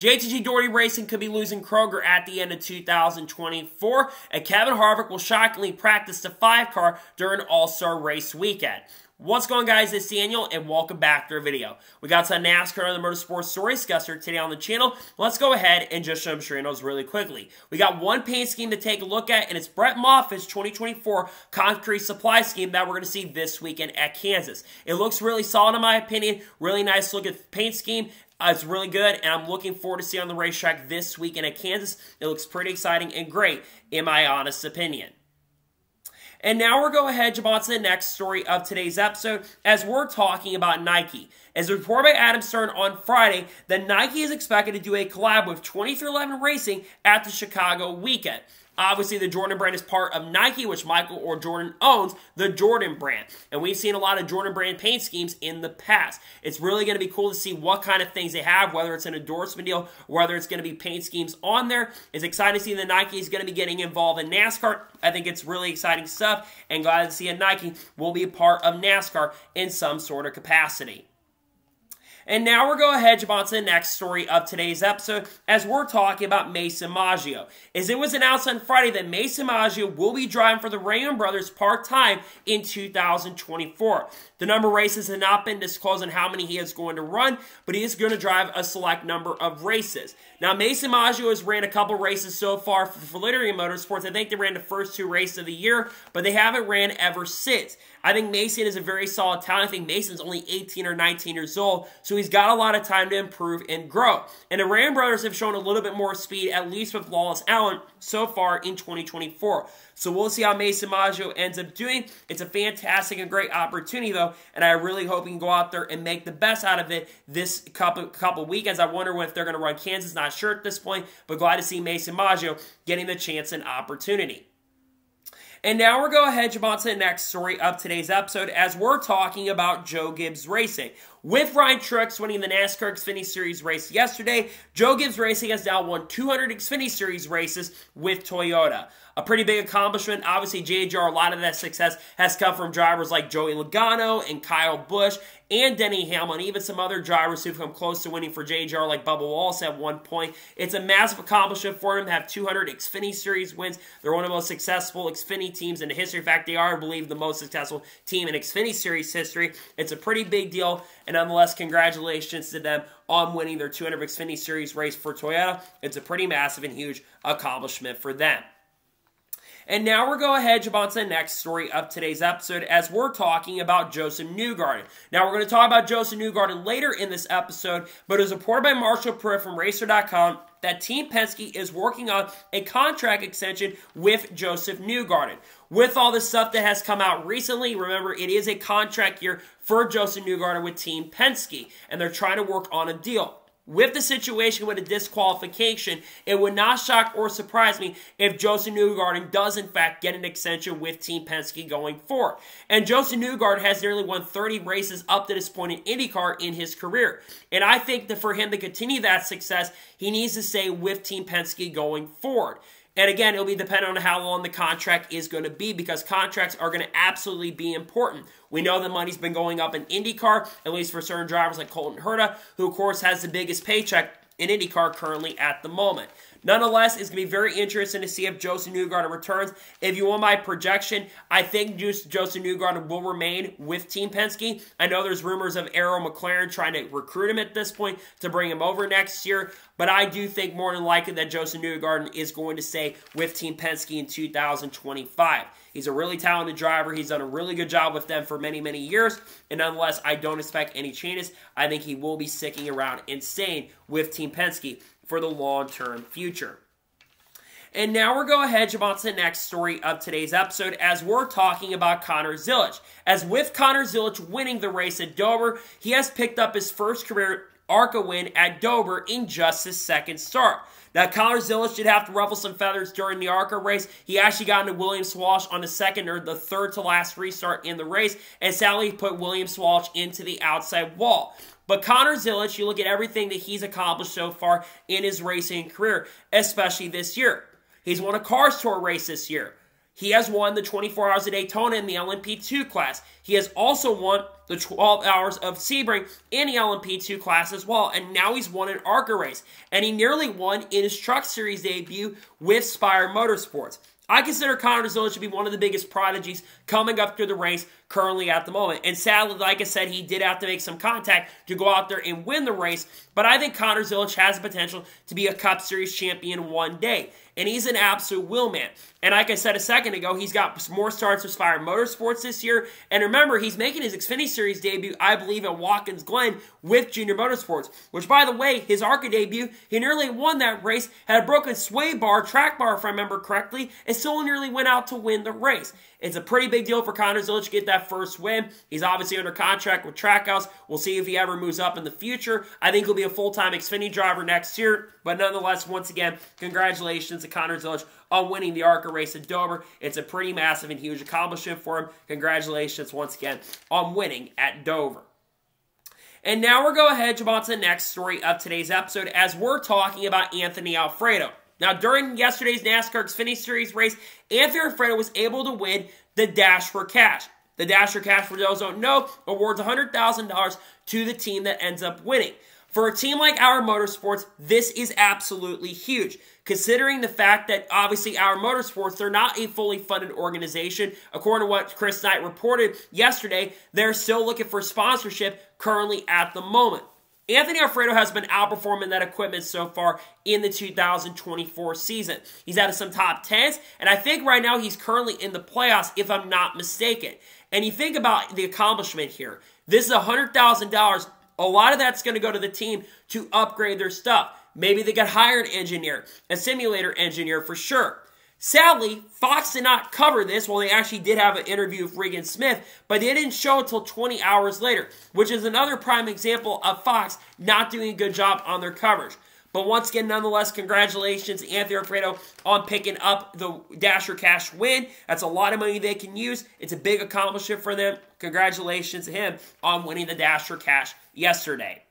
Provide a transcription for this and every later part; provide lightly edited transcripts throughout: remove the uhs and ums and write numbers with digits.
JTG Daugherty Racing could be losing Kroger at the end of 2024, and Kevin Harvick will shockingly practice the 5-car during AllStar race weekend. What's going on, guys? It's Daniel, and welcome back to our video. We got some NASCAR and the Motorsports story discussed today on the channel. Let's go ahead and just show them those really quickly. We got one paint scheme to take a look at, and it's Brett Moffitt's 2024 concrete supply scheme that we're going to see this weekend at Kansas. It looks really solid in my opinion. Really nice look at the paint scheme. It's really good, and I'm looking forward to seeing on the racetrack this weekend at Kansas. It looks pretty exciting and great, in my honest opinion. And now we're going to ahead and jump on to the next story of today's episode as we're talking about Nike. As reported by Adam Stern on Friday, that Nike is expected to do a collab with 23XI Racing at the Chicago weekend. Obviously, the Jordan brand is part of Nike, which Michael or Jordan owns, the Jordan brand. And we've seen a lot of Jordan brand paint schemes in the past. It's really going to be cool to see what kind of things they have, whether it's an endorsement deal, whether it's going to be paint schemes on there. It's exciting to see that Nike is going to be getting involved in NASCAR. I think it's really exciting stuff, and glad to see that Nike will be a part of NASCAR in some sort of capacity. And now we're going to head on to the next story of today's episode as we're talking about Mason Maio. As it was announced on Friday that Mason Maio will be driving for the Raymond brothers part-time in 2024. The number of races have not been disclosed on how many he is going to run, but he is going to drive a select number of races. Now, Mason Maio has ran a couple races so far for Validity Motorsports. I think they ran the first 2 races of the year, but they haven't ran ever since. I think Mason is a very solid talent. I think Mason's only 18 or 19 years old, so he's got a lot of time to improve and grow. And the Ram brothers have shown a little bit more speed, at least with Lawless Allen, so far in 2024. So we'll see how Mason Maio ends up doing. It's a fantastic and great opportunity, though, and I really hope he can go out there and make the best out of it this couple weekends. I wonder if they're going to run Kansas. Not sure at this point, but glad to see Mason Maio getting the chance and opportunity. And now we're going to head on to the next story of today's episode as we're talking about Joe Gibbs Racing. With Ryan Truex winning the NASCAR Xfinity Series race yesterday, Joe Gibbs Racing has now won 200 Xfinity Series races with Toyota. A pretty big accomplishment. Obviously, JGR, a lot of that success has come from drivers like Joey Logano and Kyle Busch and Denny Hamlin, even some other drivers who've come close to winning for JGR like Bubba Wallace at one point. It's a massive accomplishment for them to have 200 Xfinity Series wins. They're one of the most successful Xfinity teams in the history. In fact, they are, I believe, the most successful team in Xfinity Series history. It's a pretty big deal, and nonetheless, congratulations to them on winning their 200 Xfinity Series race for Toyota. It's a pretty massive and huge accomplishment for them. And now we're going to head on to the next story of today's episode as we're talking about Joseph Newgarden. Now, we're going to talk about Joseph Newgarden later in this episode, but it was reported by Marshall Pruitt from Racer.com that Team Penske is working on a contract extension with Joseph Newgarden. With all this stuff that has come out recently, remember, it is a contract year for Joseph Newgarden with Team Penske, and they're trying to work on a deal. With the situation with a disqualification, it would not shock or surprise me if Joseph Newgarden does, in fact, get an extension with Team Penske going forward. And Joseph Newgarden has nearly won 30 races up to this point in IndyCar in his career. And I think that for him to continue that success, he needs to stay with Team Penske going forward. And again, it'll be dependent on how long the contract is going to be because contracts are going to absolutely be important. We know the money's been going up in IndyCar, at least for certain drivers like Colton Herta, who of course has the biggest paycheck in IndyCar currently at the moment. Nonetheless, it's going to be very interesting to see if Joseph Newgarden returns. If you want my projection, I think Joseph Newgarden will remain with Team Penske. I know there's rumors of Arrow McLaren trying to recruit him at this point to bring him over next year, but I do think more than likely that Joseph Newgarden is going to stay with Team Penske in 2025. He's a really talented driver. He's done a really good job with them for many, many years, and nonetheless, I don't expect any changes. I think he will be sticking around and staying with Team Penske for the long-term future. And now we're going to head on to the next story of today's episode as we're talking about Conor Zillis. As with Conor Zillis winning the race at Dover, he has picked up his first career ARCA win at Dover in just his second start. Now, Conor Zillis did have to ruffle some feathers during the ARCA race. He actually got into William Swash on the second or the third to last restart in the race, and sadly put William Swash into the outside wall. But Conor Zillis, you look at everything that he's accomplished so far in his racing career, especially this year. He's won a Cars Tour race this year. He has won the 24 Hours of Daytona in the LMP2 class. He has also won the 12 Hours of Sebring in the LMP2 class as well. And now he's won an ARCA race. And he nearly won in his Truck Series debut with Spire Motorsports. I consider Conor Zillis to be one of the biggest prodigies coming up through the ranks currently at the moment. And sadly, like I said, he did have to make some contact to go out there and win the race. But I think Conor Zillis has the potential to be a Cup Series champion one day. And he's an absolute wheelman. And like I said a second ago, he's got more starts with Spire Motorsports this year. And remember, he's making his Xfinity Series debut, I believe, at Watkins Glen with Junior Motorsports. Which, by the way, his ARCA debut, he nearly won that race, had a broken sway bar, track bar if I remember correctly, and still nearly went out to win the race. It's a pretty big deal for Conor Zillis to get that first win. He's obviously under contract with Trackhouse. We'll see if he ever moves up in the future. I think he'll be a full-time Xfinity driver next year. But nonetheless, once again, congratulations to Conor Zillis on winning the ARCA race at Dover. It's a pretty massive and huge accomplishment for him. Congratulations once again on winning at Dover. And now we're going ahead to jump on to the next story of today's episode as we're talking about Anthony Alfredo. Now, during yesterday's NASCAR Xfinity Series race, Anthony Alfredo was able to win the Dash for Cash. The Dash for Cash, for those who don't know, awards $100,000 to the team that ends up winning. For a team like ARA Motorsports, this is absolutely huge, considering the fact that, obviously, ARA Motorsports, they're not a fully funded organization. According to what Chris Knight reported yesterday, they're still looking for sponsorship currently at the moment. Anthony Alfredo has been outperforming that equipment so far in the 2024 season. He's out of some top 10s, and I think right now he's currently in the playoffs, if I'm not mistaken. And you think about the accomplishment here. This is $100,000. A lot of that's going to go to the team to upgrade their stuff. Maybe they could hire an engineer, a simulator engineer for sure. Sadly, Fox did not cover this. Well, they actually did have an interview with Regan Smith, but they didn't show until 20 hours later, which is another prime example of Fox not doing a good job on their coverage. But once again, nonetheless, congratulations to Anthony Alfredo on picking up the Dash for Cash win. That's a lot of money they can use. It's a big accomplishment for them. Congratulations to him on winning the Dash for Cash yesterday.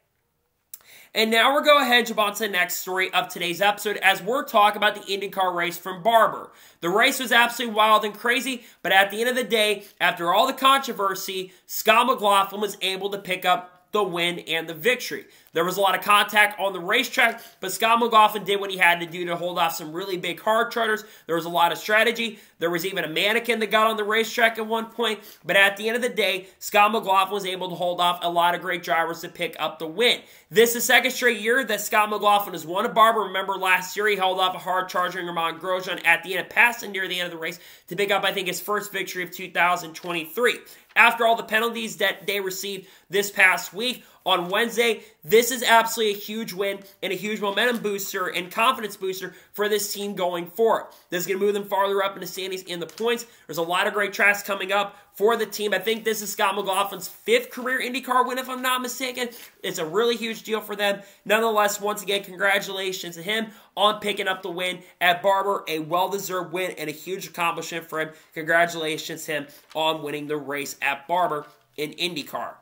And now we're going ahead and jump on to the next story of today's episode as we're talking about the IndyCar race from Barber. The race was absolutely wild and crazy, but at the end of the day, after all the controversy, Scott McLaughlin was able to pick up the win and the victory. There was a lot of contact on the racetrack, but Scott McLaughlin did what he had to do to hold off some really big hard charters. There was a lot of strategy. There was even a mannequin that got on the racetrack at one point. But at the end of the day, Scott McLaughlin was able to hold off a lot of great drivers to pick up the win. This is the second straight year that Scott McLaughlin has won a Barber. Remember last year he held off a hard charging Romain Grosjean at the end, passing near the end of the race to pick up, I think, his first victory of 2023. After all the penalties that they received this past week, on Wednesday, this is absolutely a huge win and a huge momentum booster and confidence booster for this team going forward. This is going to move them farther up in the standings in the points. There's a lot of great tracks coming up for the team. I think this is Scott McLaughlin's 5th career IndyCar win, if I'm not mistaken. It's a really huge deal for them. Nonetheless, once again, congratulations to him on picking up the win at Barber. A well-deserved win and a huge accomplishment for him. Congratulations to him on winning the race at Barber in IndyCar.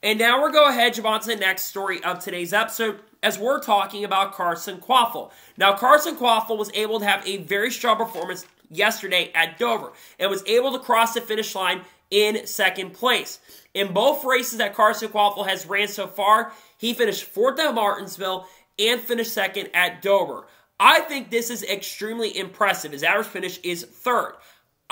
And now we're going ahead and jump on to the next story of today's episode as we're talking about Carson Quaffle. Now, Carson Quaffle was able to have a very strong performance yesterday at Dover and was able to cross the finish line in second place. In both races that Carson Quaffle has ran so far, he finished 4th at Martinsville and finished 2nd at Dover. I think this is extremely impressive. His average finish is 3rd.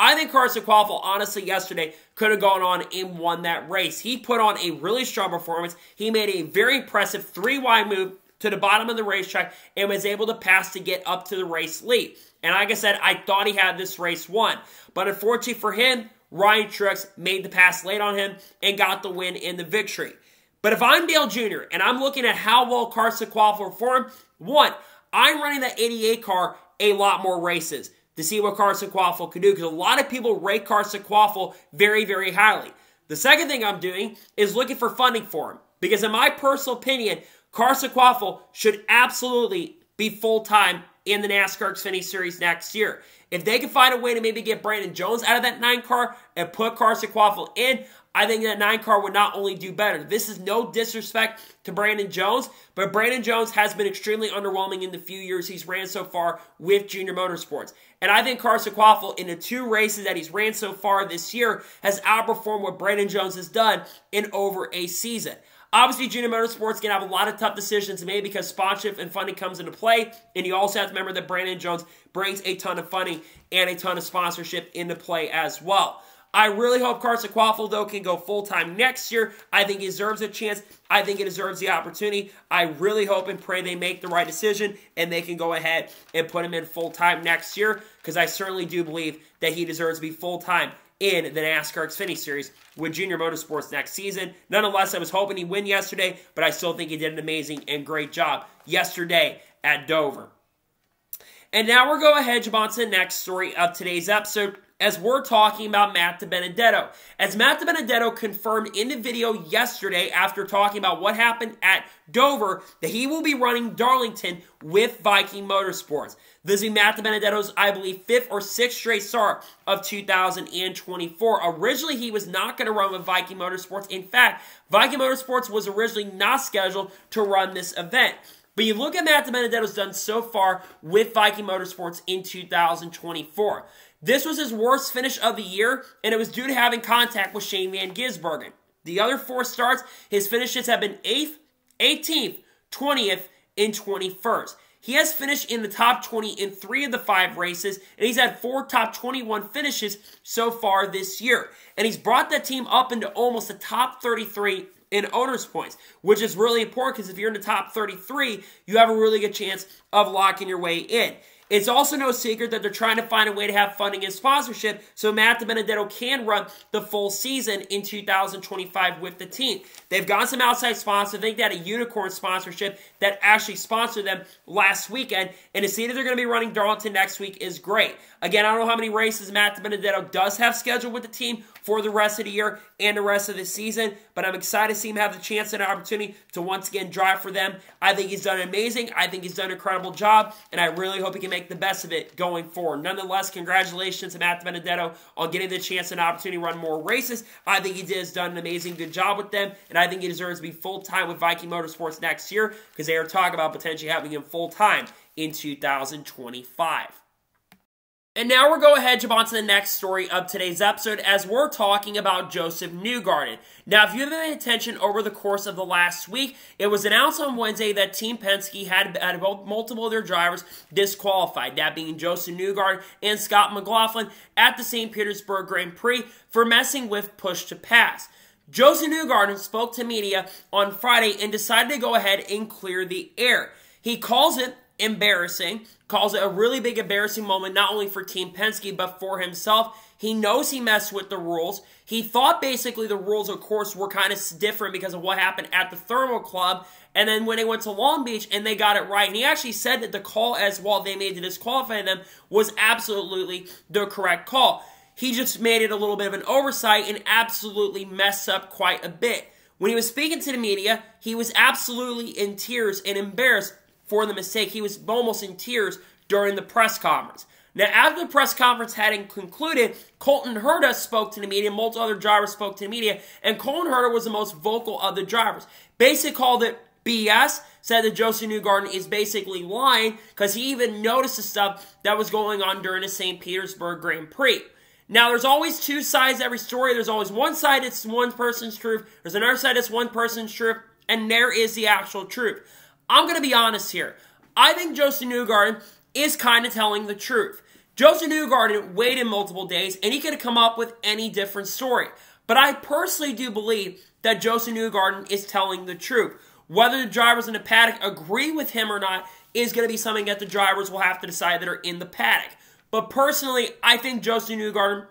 I think Carson Quaffle, honestly, yesterday could have gone on and won that race. He put on a really strong performance. He made a very impressive 3-wide move to the bottom of the racetrack and was able to pass to get up to the race lead. And like I said, I thought he had this race won. But unfortunately for him, Ryan Truex made the pass late on him and got the win in the victory. But if I'm Dale Jr. and I'm looking at how well Carson Quaffle performed, one, I'm running that 88 car a lot more races to see what Carson Quaffle could do, because a lot of people rate Carson Quaffle very, very highly. The second thing I'm doing is looking for funding for him, because in my personal opinion, Carson Quaffle should absolutely be full-time in the NASCAR Xfinity Series next year. If they can find a way to maybe get Brandon Jones out of that 9 car and put Carson Quaffle in, I think that 9 car would not only do better. This is no disrespect to Brandon Jones, but Brandon Jones has been extremely underwhelming in the few years he's ran so far with Junior Motorsports. And I think Carson Quaffle, in the 2 races that he's ran so far this year, has outperformed what Brandon Jones has done in over a season. Obviously, Junior Motorsports can have a lot of tough decisions made because sponsorship and funding comes into play. And you also have to remember that Brandon Jones brings a ton of funding and a ton of sponsorship into play as well. I really hope Carson Quaffle, though, can go full-time next year. I think he deserves a chance. I think he deserves the opportunity. I really hope and pray they make the right decision and they can go ahead and put him in full-time next year, because I certainly do believe that he deserves to be full-time in the NASCAR Xfinity Series with Junior Motorsports next season. Nonetheless, I was hoping he'd win yesterday, but I still think he did an amazing and great job yesterday at Dover. And now we're going ahead, jump on to the next story of today's episode, as we're talking about Matt Benedetto. As Matt Benedetto confirmed in the video yesterday after talking about what happened at Dover, that he will be running Darlington with Viking Motorsports. This will be Matt Benedetto's, I believe, 5th or 6th straight start of 2024. Originally, he was not going to run with Viking Motorsports. In fact, Viking Motorsports was originally not scheduled to run this event. But you look at Matt Benedetto's done so far with Viking Motorsports in 2024. This was his worst finish of the year, and it was due to having contact with Shane Van Gisbergen. The other 4 starts, his finishes have been 8th, 18th, 20th, and 21st. He has finished in the top 20 in 3 of the 5 races, and he's had 4 top 21 finishes so far this year. And he's brought that team up into almost the top 33 in owners' points, which is really important because if you're in the top 33, you have a really good chance of locking your way in. It's also no secret that they're trying to find a way to have funding and sponsorship so Matt Benedetto can run the full season in 2025 with the team. They've gotten some outside sponsors. I think they had a unicorn sponsorship that actually sponsored them last weekend. And to see that they're going to be running Darlington next week is great. Again, I don't know how many races Matt Benedetto does have scheduled with the team for the rest of the year and the rest of the season, but I'm excited to see him have the chance and opportunity to once again drive for them. I think he's done amazing. I think he's done an incredible job, and I really hope he can make the best of it going forward. Nonetheless, congratulations to Matt Benedetto on getting the chance and opportunity to run more races. I think he has done an amazing good job with them, and I think he deserves to be full-time with Viking Motorsports next year because they are talking about potentially having him full-time in 2025. And now we're going ahead, jump on to the next story of today's episode as we're talking about Joseph Newgarden. Now, if you've been paying attention over the course of the last week, it was announced on Wednesday that Team Penske had multiple of their drivers disqualified, that being Joseph Newgarden and Scott McLaughlin at the St. Petersburg Grand Prix for messing with push to pass. Joseph Newgarden spoke to media on Friday and decided to go ahead and clear the air. He calls it embarrassing, calls it a really big embarrassing moment, not only for Team Penske, but for himself. He knows he messed with the rules. He thought basically the rules, of course, were kind of different because of what happened at the Thermal Club, and then when they went to Long Beach and they got it right, and he actually said that the call as well they made to disqualify them was absolutely the correct call. He just made it a little bit of an oversight and absolutely messed up quite a bit. When he was speaking to the media, he was absolutely in tears and embarrassed for the mistake. He was almost in tears during the press conference. Now, after the press conference had concluded, Colton Herta spoke to the media, multiple other drivers spoke to the media, and Colton Herta was the most vocal of the drivers. Basically called it BS, said that Joseph Newgarden is basically lying because he even noticed the stuff that was going on during the St. Petersburg Grand Prix. Now, there's always 2 sides to every story. There's always one side that's one person's truth. There's another side that's one person's truth, and there is the actual truth. I'm going to be honest here. I think Joseph Newgarden is kind of telling the truth. Joseph Newgarden waited multiple days, and he could have come up with any different story. But I personally do believe that Joseph Newgarden is telling the truth. Whether the drivers in the paddock agree with him or not is going to be something that the drivers will have to decide that are in the paddock. But personally, I think Joseph Newgarden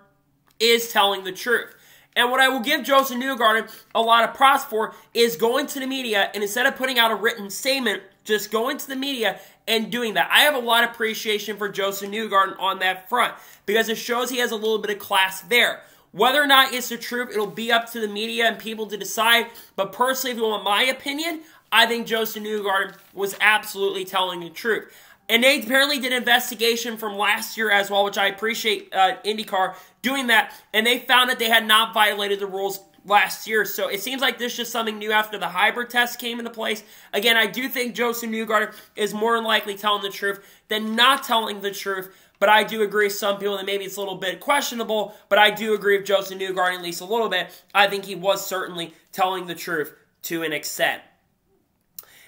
is telling the truth. And what I will give Joseph Newgarden a lot of props for is going to the media, and instead of putting out a written statement, just going to the media and doing that. I have a lot of appreciation for Joseph Newgarden on that front because it shows he has a little bit of class there. Whether or not it's the truth, it'll be up to the media and people to decide. But personally, if you want my opinion, I think Joseph Newgarden was absolutely telling the truth. And they apparently did an investigation from last year as well, which I appreciate IndyCar doing that. And they found that they had not violated the rules last year. So it seems like this is just something new after the hybrid test came into place. Again, I do think Joseph Newgarden is more than likely telling the truth than not telling the truth. But I do agree with some people that maybe it's a little bit questionable. But I do agree with Joseph Newgarden at least a little bit. I think he was certainly telling the truth to an extent.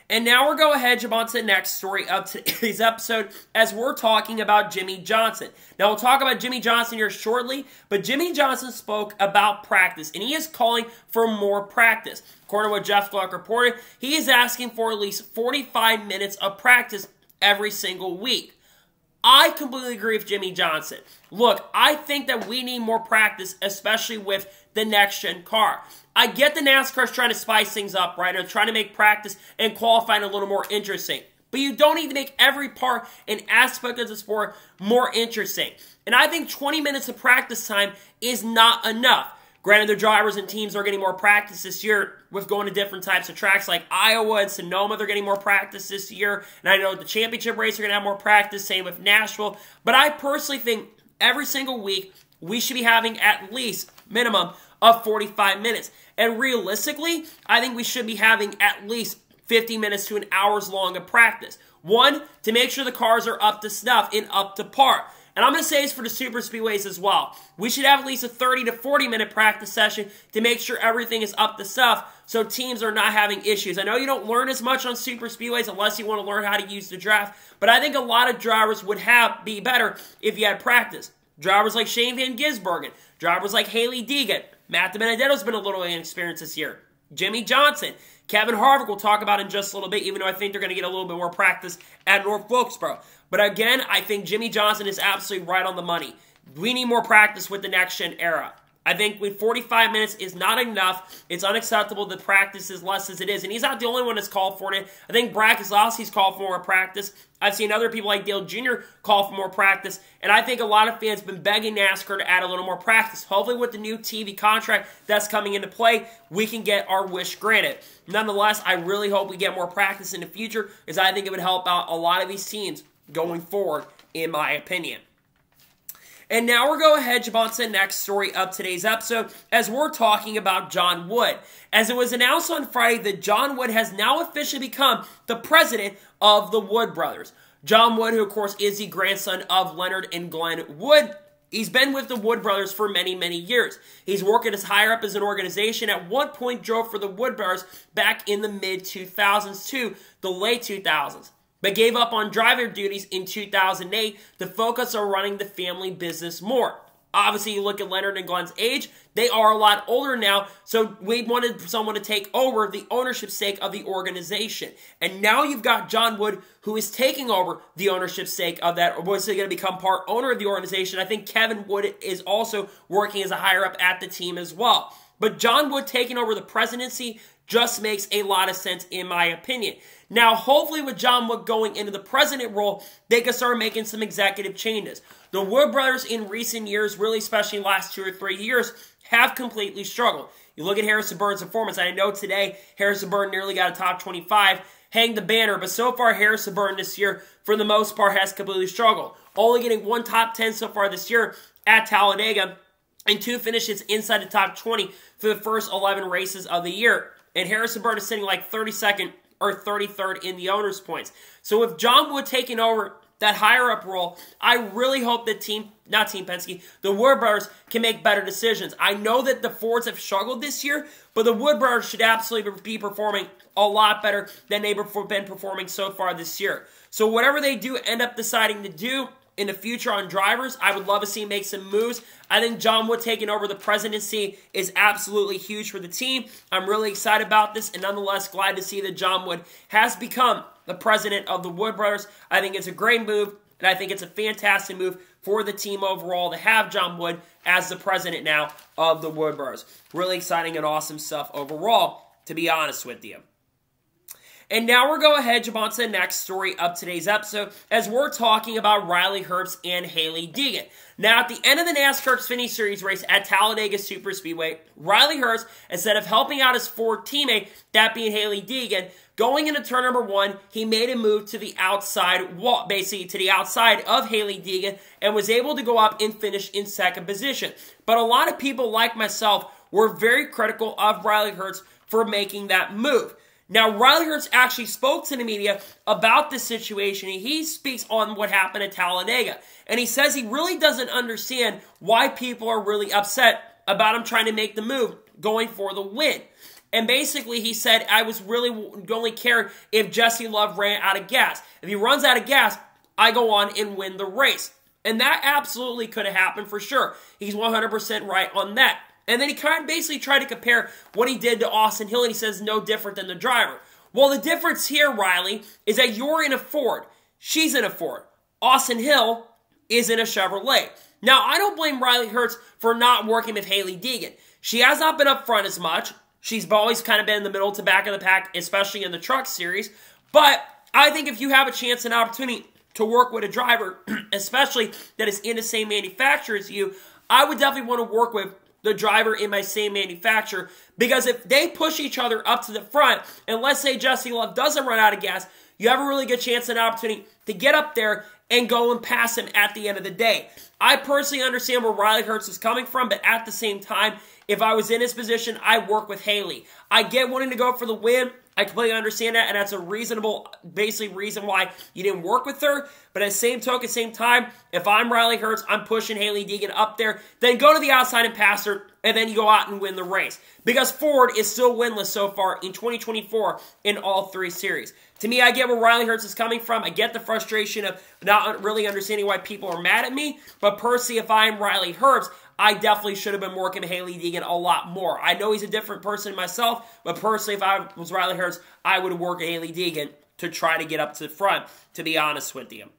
And now we're going ahead, jump on to the next story of today's episode as we're talking about Jimmie Johnson. Now, we'll talk about Jimmie Johnson here shortly, but Jimmie Johnson spoke about practice, and he is calling for more practice. According to what Jeff Gluck reported, he is asking for at least 45 minutes of practice every single week. I completely agree with Jimmie Johnson. Look, I think that we need more practice, especially with the next-gen car. I get the NASCAR's trying to spice things up, right? They're trying to make practice and qualifying a little more interesting. But you don't need to make every part and aspect of the sport more interesting. And I think 20 minutes of practice time is not enough. Granted, the drivers and teams are getting more practice this year with going to different types of tracks like Iowa and Sonoma. They're getting more practice this year. And I know the championship race are going to have more practice, same with Nashville. But I personally think every single week we should be having at least minimum of 45 minutes. And realistically, I think we should be having at least 50 minutes to an hour's long of practice. One, to make sure the cars are up to snuff and up to par. And I'm going to say this for the super speedways as well. We should have at least a 30 to 40 minute practice session to make sure everything is up to snuff so teams are not having issues. I know you don't learn as much on super speedways unless you want to learn how to use the draft, but I think a lot of drivers would be better if you had practice. Drivers like Shane Van Gisbergen, drivers like Hailie Deegan, Matt Benedetto's been a little inexperienced this year. Jimmie Johnson, Kevin Harvick we'll talk about in just a little bit, even though I think they're going to get a little bit more practice at North Wilkesboro. But again, I think Jimmie Johnson is absolutely right on the money. We need more practice with the next-gen era. I think with 45 minutes is not enough. It's unacceptable to practice as less as it is. And he's not the only one that's called for it. I think Brad Keselowski's called for more practice. I've seen other people like Dale Jr. call for more practice. And I think a lot of fans have been begging NASCAR to add a little more practice. Hopefully with the new TV contract that's coming into play, we can get our wish granted. Nonetheless, I really hope we get more practice in the future because I think it would help out a lot of these teams going forward, in my opinion. And now we're going ahead, jump on to the next story of today's episode as we're talking about John Wood. As it was announced on Friday that John Wood has now officially become the president of the Wood brothers. John Wood, who of course is the grandson of Leonard and Glenn Wood, he's been with the Wood brothers for many, many years. He's working as higher up as an organization. At one point drove for the Wood brothers back in the mid-2000s to the late 2000s. But gave up on driver duties in 2008 to focus on running the family business more. Obviously, you look at Leonard and Glenn's age, they are a lot older now, so we wanted someone to take over the ownership stake of the organization. And now you've got John Wood, who is taking over the ownership stake of that, or was going to become part owner of the organization. I think Kevin Wood is also working as a higher up at the team as well. But John Wood taking over the presidency just makes a lot of sense in my opinion. Now, hopefully with John Wood going into the president role, they can start making some executive changes. The Wood brothers in recent years, really especially in the last 2 or 3 years, have completely struggled. You look at Harrison Burton's performance. I know today Harrison Burton nearly got a top 25, hang the banner, but so far Harrison Burton this year, for the most part, has completely struggled. Only getting 1 top 10 so far this year at Talladega, and 2 finishes inside the top 20 for the first 11 races of the year. And Harrison Burton is sitting like 32nd or 33rd in the owner's points. So with John Wood taking over that higher-up role, I really hope that the Wood brothers can make better decisions. I know that the Fords have struggled this year, but the Wood brothers should absolutely be performing a lot better than they've been performing so far this year. So whatever they do end up deciding to do in the future on drivers, I would love to see make some moves. I think John Wood taking over the presidency is absolutely huge for the team. I'm really excited about this, and nonetheless glad to see that John Wood has become the president of the Wood brothers. I think it's a great move, and I think it's a fantastic move for the team overall to have John Wood as the president now of the Wood brothers. Really exciting and awesome stuff overall, to be honest with you. And now we're going ahead, jump on to the next story of today's episode as we're talking about Riley Herbst and Hailie Deegan. Now, at the end of the NASCAR Xfinity Series race at Talladega Superspeedway, Riley Herbst, instead of helping out his Ford teammate, that being Hailie Deegan, going into turn number 1, he made a move to the outside wall, basically to the outside of Hailie Deegan, and was able to go up and finish in 2nd position. But a lot of people like myself were very critical of Riley Herbst for making that move. Now, Riley Herbst actually spoke to the media about this situation. He speaks on what happened at Talladega. And he says he really doesn't understand why people are really upset about him trying to make the move, going for the win. And basically, he said, I was really only cared if Jesse Love ran out of gas. If he runs out of gas, I go on and win the race. And that absolutely could have happened for sure. He's 100% right on that. And then he kind of basically tried to compare what he did to Austin Hill, and he says no different than the driver. Well, the difference here, Riley, is that you're in a Ford. She's in a Ford. Austin Hill is in a Chevrolet. Now, I don't blame Riley Herbst for not working with Hailie Deegan. She has not been up front as much. She's always kind of been in the middle to back of the pack, especially in the truck series. But I think if you have a chance and opportunity to work with a driver, especially that is in the same manufacturer as you, I would definitely want to work with the driver in my same manufacturer, because if they push each other up to the front, and let's say Jesse Love doesn't run out of gas, you have a really good chance and opportunity to get up there and go and pass him at the end of the day. I personally understand where Riley Herbst is coming from, but at the same time, if I was in his position, I'd work with Hailie. I get wanting to go for the win. I completely understand that, and that's a reasonable, basically, reason why you didn't work with her. But at the same token, same time, if I'm Riley Herbst, I'm pushing Hailie Deegan up there, then go to the outside and pass her, and then you go out and win the race. Because Ford is still winless so far in 2024 in all three series. To me, I get where Riley Herbst is coming from. I get the frustration of not really understanding why people are mad at me. But personally, if I'm Riley Herbst, I definitely should have been working with Hailie Deegan a lot more. I know he's a different person myself, but personally, if I was Riley Herbst, I would have worked with Hailie Deegan to try to get up to the front, to be honest with you.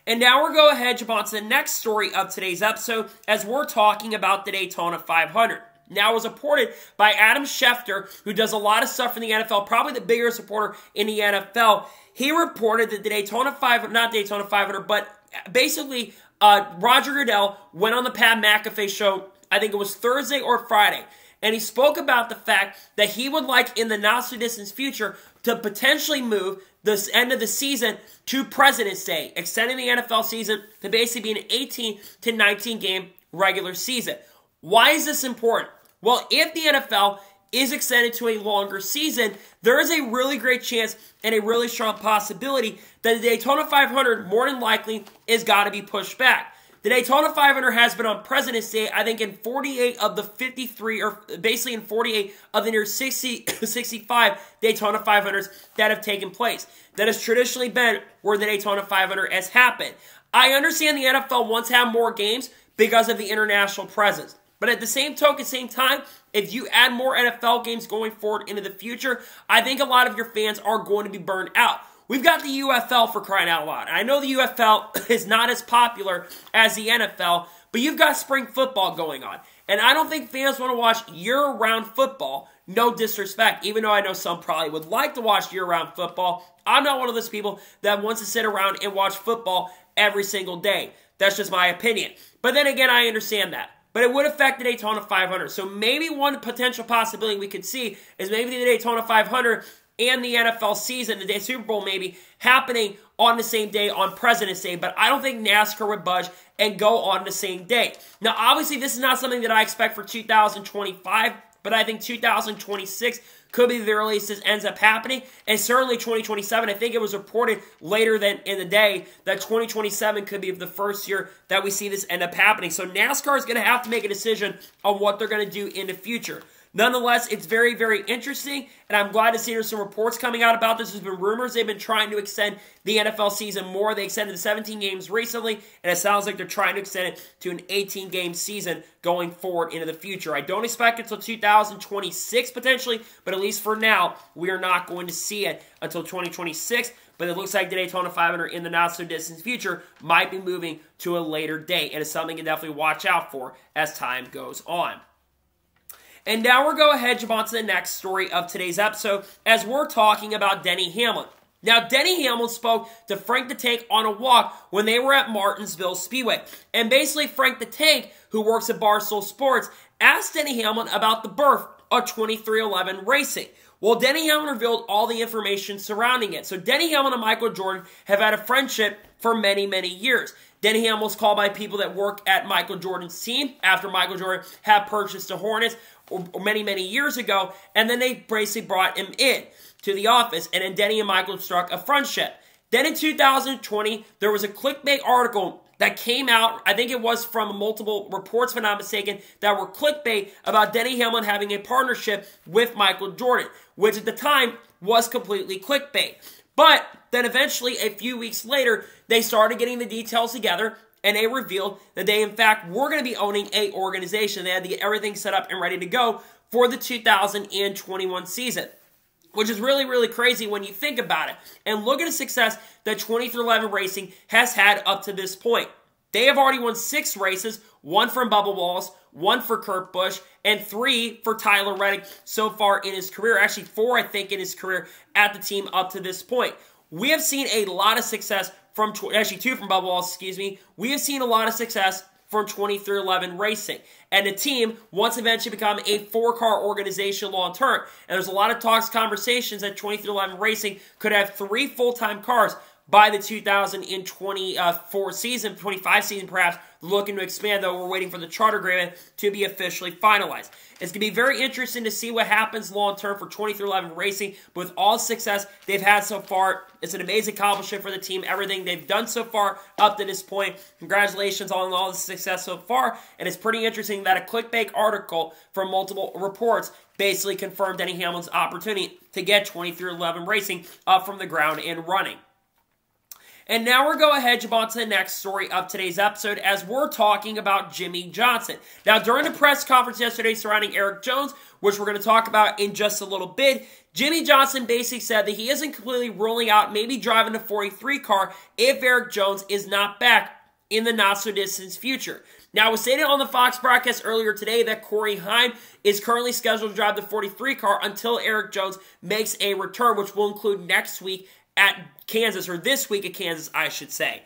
And now we're going to head on to the next story of today's episode, as we're talking about the Daytona 500. Now, it was reported by Adam Schefter, who does a lot of stuff in the NFL, probably the biggest reporter in the NFL. He reported that the Daytona 500, not Daytona 500, but basically Roger Goodell went on the Pat McAfee show, I think it was Thursday or Friday, and he spoke about the fact that he would like, in the not-so-distant future, to potentially move the end of the season to President's Day, extending the NFL season to basically be an 18 to 19 game regular season. Why is this important? Well, if the NFL is extended to a longer season, there is a really great chance and a really strong possibility that the Daytona 500 more than likely is got to be pushed back. The Daytona 500 has been on President's Day, I think, in 48 of the 53, or basically in 48 of the near 65 Daytona 500s that have taken place. That has traditionally been where the Daytona 500 has happened. I understand the NFL wants to have more games because of the international presence. But at the same token, same time, if you add more NFL games going forward into the future, I think a lot of your fans are going to be burned out. We've got the UFL, for crying out loud. I know the UFL is not as popular as the NFL, but you've got spring football going on. And I don't think fans want to watch year-round football, no disrespect, even though I know some probably would like to watch year-round football. I'm not one of those people that wants to sit around and watch football every single day. That's just my opinion. But then again, I understand that. But it would affect the Daytona 500. So maybe one potential possibility we could see is maybe the Daytona 500 and the NFL season, the Super Bowl maybe, happening on the same day on President's Day. But I don't think NASCAR would budge and go on the same day. Now, obviously, this is not something that I expect for 2025, but I think 2026 could be the earliest this ends up happening, and certainly 2027. I think it was reported later than in the day that 2027 could be the first year that we see this end up happening. So NASCAR is going to have to make a decision on what they're going to do in the future. Nonetheless, it's very, very interesting, and I'm glad to see there's some reports coming out about this. There's been rumors they've been trying to extend the NFL season more. They extended the 17 games recently, and it sounds like they're trying to extend it to an 18-game season going forward into the future. I don't expect it until 2026 potentially, but at least for now, we are not going to see it until 2026. But it looks like the Daytona 500 in the not-so-distant future might be moving to a later date, and it's something to definitely watch out for as time goes on. And now we're going to head on to the next story of today's episode, as we're talking about Denny Hamlin. Now, Denny Hamlin spoke to Frank the Tank on a walk when they were at Martinsville Speedway. And basically, Frank the Tank, who works at Barstool Sports, asked Denny Hamlin about the birth of 23XI Racing. Well, Denny Hamlin revealed all the information surrounding it. So Denny Hamlin and Michael Jordan have had a friendship for many, many years. Denny Hamlin was called by people that work at Michael Jordan's team after Michael Jordan had purchased the Hornets many, many years ago, and then they basically brought him in to the office, and then Denny and Michael struck a friendship. Then in 2020, there was a clickbait article that came out, I think it was from multiple reports, if I'm not mistaken, that were clickbait about Denny Hamlin having a partnership with Michael Jordan, which at the time was completely clickbait. But then eventually, a few weeks later, they started getting the details together, and they revealed that they, in fact, were going to be owning an organization. They had to get everything set up and ready to go for the 2021 season, which is really, really crazy when you think about it. And look at the success that 23XI Racing has had up to this point. They have already won 6 races, 1 from Bubba Wallace, 1 for Kurt Busch, and 3 for Tyler Reddick so far in his career. Actually, 4, I think, in his career at the team up to this point. We have seen a lot of success from, actually 2 from Bubba Wallace, excuse me. We have seen a lot of success from 23XI Racing. And the team wants to eventually become a 4-car organization long term. And there's a lot of talks, conversations that 23XI Racing could have 3 full-time cars by the 2024 season, 25 season perhaps, looking to expand, though we're waiting for the charter agreement to be officially finalized. It's going to be very interesting to see what happens long-term for 23XI Racing. But with all the success they've had so far, it's an amazing accomplishment for the team, everything they've done so far up to this point. Congratulations on all the success so far. And it's pretty interesting that a clickbait article from multiple reports basically confirmed Denny Hamlin's opportunity to get 23XI Racing up from the ground and running. And now we're going ahead, jump on to the next story of today's episode as we're talking about Jimmie Johnson. Now, during the press conference yesterday surrounding Erik Jones, which we're going to talk about in just a little bit, Jimmie Johnson basically said that he isn't completely ruling out maybe driving the 43 car if Erik Jones is not back in the not-so-distant future. Now, it was stated on the Fox broadcast earlier today that Corey Heim is currently scheduled to drive the 43 car until Erik Jones makes a return, which will include next week at Kansas, or this week at Kansas, I should say.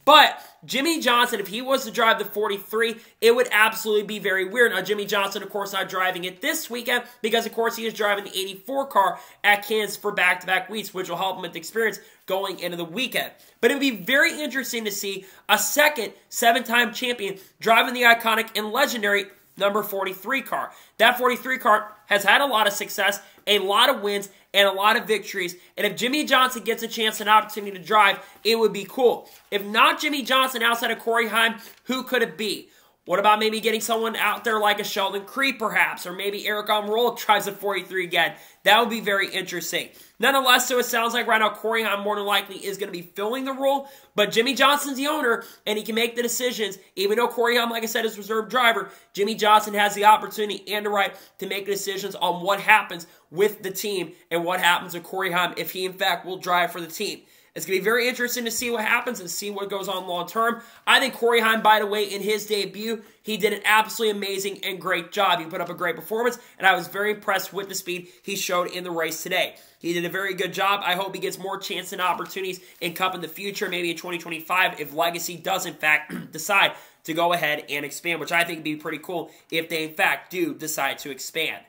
But Jimmie Johnson, if he was to drive the 43, it would absolutely be very weird. Now, Jimmie Johnson, of course, not driving it this weekend because, of course, he is driving the 84 car at Kansas for back-to-back weeks, which will help him with the experience going into the weekend. But it would be very interesting to see a second 7-time champion driving the iconic and legendary number 43 car. That 43 car has had a lot of success, a lot of wins, and a lot of victories. And if Jimmie Johnson gets a chance and opportunity to drive, it would be cool. If not Jimmie Johnson outside of Corey Heim, who could it be? What about maybe getting someone out there like a Sheldon Creed, perhaps? Or maybe Eric Almirola tries a 43 again. That would be very interesting. Nonetheless, so it sounds like right now Corey Heim more than likely is going to be filling the role. But Jimmie Johnson's the owner, and he can make the decisions. Even though Corey Heim, like I said, is reserve driver, Jimmie Johnson has the opportunity and the right to make decisions on what happens with the team and what happens with Corey Heim if he, in fact, will drive for the team. It's going to be very interesting to see what happens and see what goes on long term. I think Corey Heim, by the way, in his debut, he did an absolutely amazing and great job. He put up a great performance, and I was very impressed with the speed he showed in the race today. He did a very good job. I hope he gets more chance and opportunities in Cup in the future, maybe in 2025, if Legacy does, in fact, decide to go ahead and expand, which I think would be pretty cool if they, in fact, do decide to expand.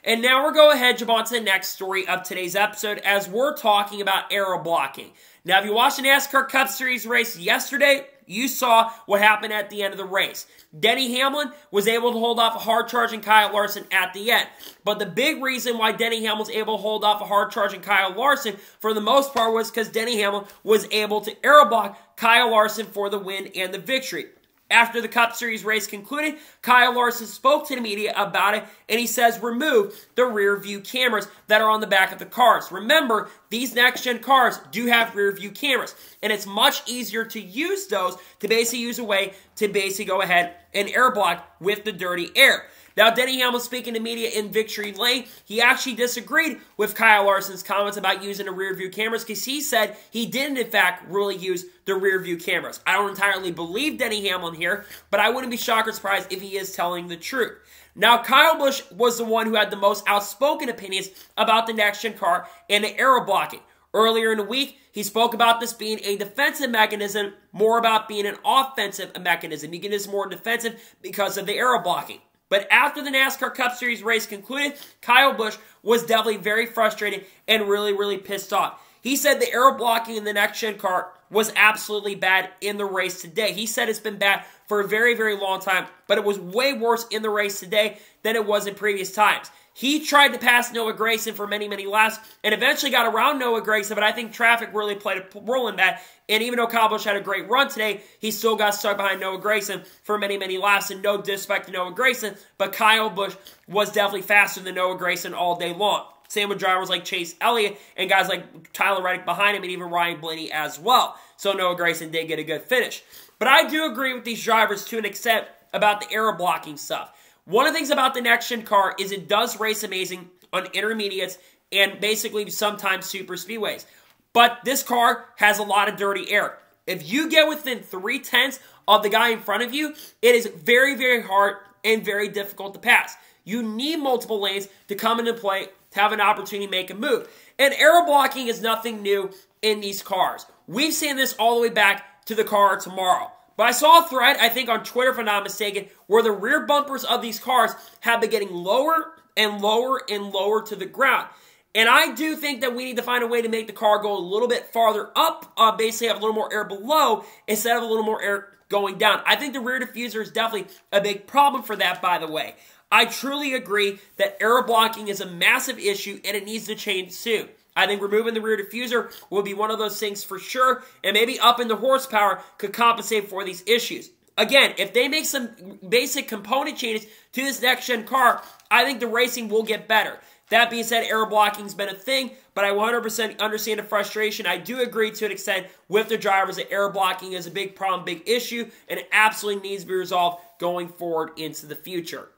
And now we're going ahead, jump on to the next story of today's episode as we're talking about ARA Blocking. Now, if you watched the NASCAR Cup Series race yesterday, you saw what happened at the end of the race. Denny Hamlin was able to hold off a hard-charging Kyle Larson at the end. But the big reason why Denny Hamlin was able to hold off a hard-charging Kyle Larson, for the most part, was because Denny Hamlin was able to ARA block Kyle Larson for the win and the victory. After the Cup Series race concluded, Kyle Larson spoke to the media about it, and he says remove the rear view cameras that are on the back of the cars. Remember, these next-gen cars do have rear view cameras, and it's much easier to use those to basically use a way to basically go ahead and air block with the dirty air. Now, Denny Hamlin speaking to media in Victory Lane, he actually disagreed with Kyle Larson's comments about using the rear view cameras because he said he didn't, in fact, really use the rear view cameras. I don't entirely believe Denny Hamlin here, but I wouldn't be shocked or surprised if he is telling the truth. Now, Kyle Busch was the one who had the most outspoken opinions about the next-gen car and the ARA blocking. Earlier in the week, he spoke about this being a defensive mechanism, more about being an offensive mechanism. You get this more defensive because of the ARA blocking. But after the NASCAR Cup Series race concluded, Kyle Busch was definitely very frustrated and really, really pissed off. He said the ARA Blocking in the next-gen car was absolutely bad in the race today. He said it's been bad for a very, very long time, but it was way worse in the race today than it was in previous times. He tried to pass Noah Gragson for many, many laps and eventually got around Noah Gragson, but I think traffic really played a role in that. And even though Kyle Busch had a great run today, he still got stuck behind Noah Gragson for many, many laps. And no disrespect to Noah Gragson, but Kyle Busch was definitely faster than Noah Gragson all day long. Same with drivers like Chase Elliott and guys like Tyler Reddick behind him and even Ryan Blaney as well. So Noah Gragson did get a good finish. But I do agree with these drivers to an extent about the ARA Blocking stuff. One of the things about the next-gen car is it does race amazing on intermediates and basically sometimes super speedways. But this car has a lot of dirty air. If you get within 3/10 of the guy in front of you, it is very, very hard and very difficult to pass. You need multiple lanes to come into play to have an opportunity to make a move. And ARA Blocking is nothing new in these cars. We've seen this all the way back to the car tomorrow. But I saw a thread, I think on Twitter if I'm not mistaken, where the rear bumpers of these cars have been getting lower and lower and lower to the ground. And I do think that we need to find a way to make the car go a little bit farther up, basically have a little more air below instead of a little more air going down. I think the rear diffuser is definitely a big problem for that, by the way. I truly agree that ARA Blocking is a massive issue and it needs to change soon. I think removing the rear diffuser will be one of those things for sure, and maybe upping the horsepower could compensate for these issues. Again, if they make some basic component changes to this next-gen car, I think the racing will get better. That being said, ARA Blocking's been a thing, but I 100% understand the frustration. I do agree to an extent with the drivers that ARA Blocking is a big problem, big issue, and it absolutely needs to be resolved going forward into the future.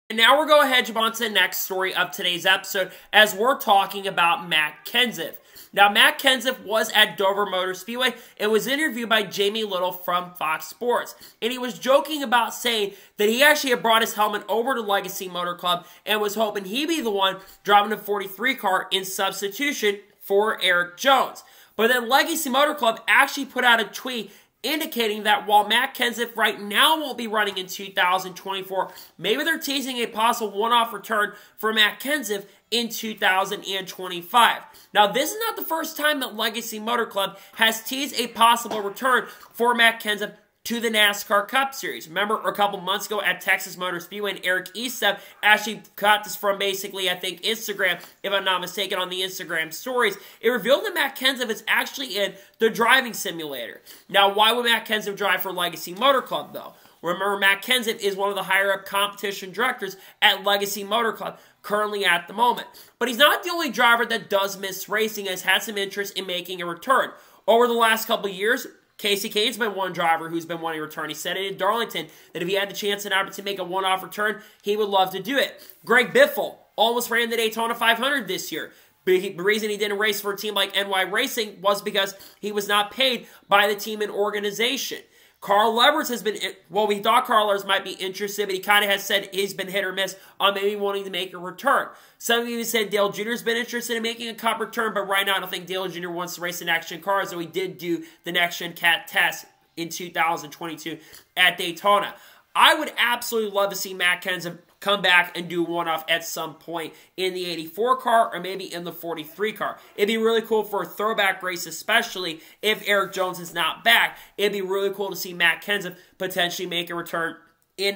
And now we're going to jump on to the next story of today's episode as we're talking about Matt Kenseth. Now, Matt Kenseth was at Dover Motor Speedway and was interviewed by Jamie Little from Fox Sports. And he was joking about saying that he actually had brought his helmet over to Legacy Motor Club and was hoping he'd be the one driving the 43 car in substitution for Eric Jones. But then Legacy Motor Club actually put out a tweet indicating that while Matt Kenseth right now won't be running in 2024, maybe they're teasing a possible one-off return for Matt Kenseth in 2025. Now, this is not the first time that Legacy Motor Club has teased a possible return for Matt Kenseth to the NASCAR Cup Series. Remember, a couple months ago at Texas Motor Speedway, and Eric Estep actually got this from basically, I think, Instagram, if I'm not mistaken, on the Instagram stories. It revealed that Matt Kenseth is actually in the driving simulator. Now, why would Matt Kenseth drive for Legacy Motor Club, though? Remember, Matt Kenseth is one of the higher-up competition directors at Legacy Motor Club currently at the moment. But he's not the only driver that does miss racing and has had some interest in making a return. Over the last couple of years, Casey Kane's been one driver who's been wanting to return. He said it in Darlington that if he had the chance and opportunity to make a one-off return, he would love to do it. Greg Biffle almost ran the Daytona 500 this year. The reason he didn't race for a team like NY Racing was because he was not paid by the team and organization. Carl Levers has been, well, we thought Carl Levers might be interested, but he kind of has said he's been hit or miss on maybe wanting to make a return. Some of you said Dale Jr. has been interested in making a Cup return, but right now I don't think Dale Jr. wants to race the next-gen cars, so he did do the next-gen cat test in 2022 at Daytona. I would absolutely love to see Matt Kenseth come back and do one-off at some point in the 84 car or maybe in the 43 car. It'd be really cool for a throwback race, especially if Eric Jones is not back. It'd be really cool to see Matt Kenseth potentially make a return in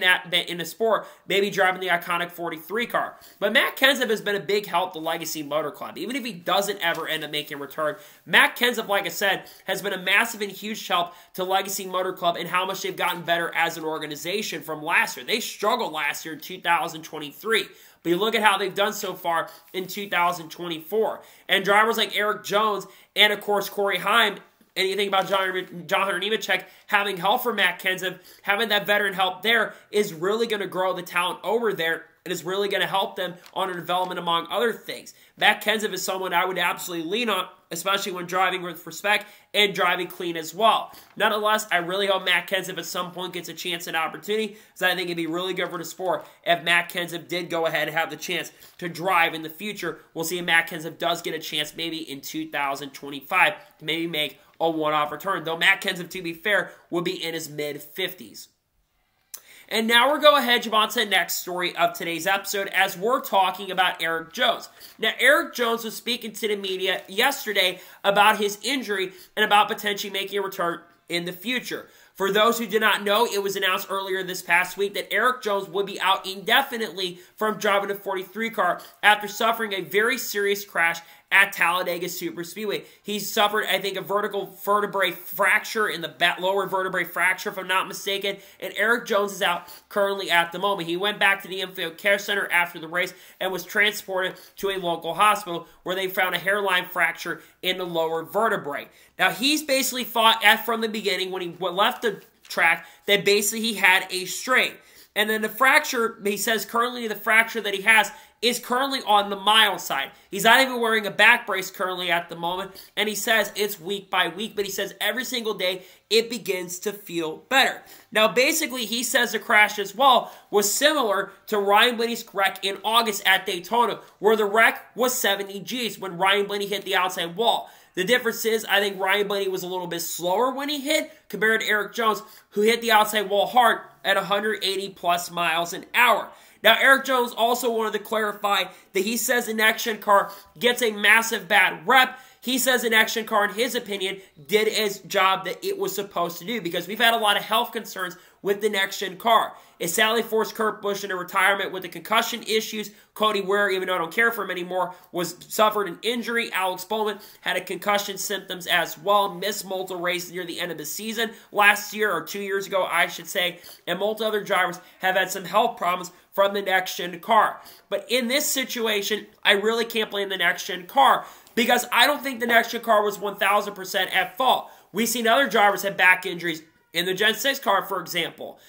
the sport, maybe driving the iconic 43 car. But Matt Kenseth has been a big help to Legacy Motor Club. Even if he doesn't ever end up making a return, Matt Kenseth, like I said, has been a massive and huge help to Legacy Motor Club and how much they've gotten better as an organization from last year. They struggled last year in 2023. But you look at how they've done so far in 2024. And drivers like Eric Jones and, of course, Corey Heim, and you think about John Hunter Nemechek having help from Matt Kenseth, having that veteran help there is really going to grow the talent over there. It is really going to help them on a development among other things. Matt Kenseth is someone I would absolutely lean on, especially when driving with respect and driving clean as well. Nonetheless, I really hope Matt Kenseth at some point gets a chance and opportunity, because I think it'd be really good for the sport if Matt Kenseth did go ahead and have the chance to drive in the future. We'll see if Matt Kenseth does get a chance maybe in 2025 to maybe make a one-off return, though Matt Kenseth, to be fair, will be in his mid-50s. And now we're going ahead, jump on to the next story of today's episode as we're talking about Erik Jones. Now, Erik Jones was speaking to the media yesterday about his injury and about potentially making a return in the future. For those who did not know, it was announced earlier this past week that Erik Jones would be out indefinitely from driving the 43 car after suffering a very serious crash at Talladega Superspeedway. He suffered, I think, a vertical vertebrae fracture in the lower vertebrae fracture, if I'm not mistaken, and Erik Jones is out currently at the moment. He went back to the Infield Care Center after the race and was transported to a local hospital where they found a hairline fracture in the lower vertebrae. Now, he's basically thought from the beginning when he left the track that basically he had a strain. And then the fracture, he says currently the fracture that he has is currently on the Maio side. He's not even wearing a back brace currently at the moment, and he says it's week by week, but he says every single day it begins to feel better. Now, basically, he says the crash as well was similar to Ryan Blaney's wreck in August at Daytona, where the wreck was 70 Gs when Ryan Blaney hit the outside wall. The difference is, I think Ryan Blaney was a little bit slower when he hit compared to Erik Jones, who hit the outside wall hard at 180 plus miles an hour. Now, Erik Jones also wanted to clarify that he says the next-gen car gets a massive bad rep. He says the next-gen car, in his opinion, did its job that it was supposed to do because we've had a lot of health concerns with the next-gen car. It sadly forced Kurt Busch into retirement with the concussion issues. Cody Ware, even though I don't care for him anymore, suffered an injury. Alex Bowman had a concussion symptoms as well. Missed multiple races near the end of the season last year, or 2 years ago, I should say. And multiple other drivers have had some health problems from the next-gen car. But in this situation, I really can't blame the next-gen car because I don't think the next-gen car was 1,000% at fault. We've seen other drivers have back injuries in the Gen 6 car, for example.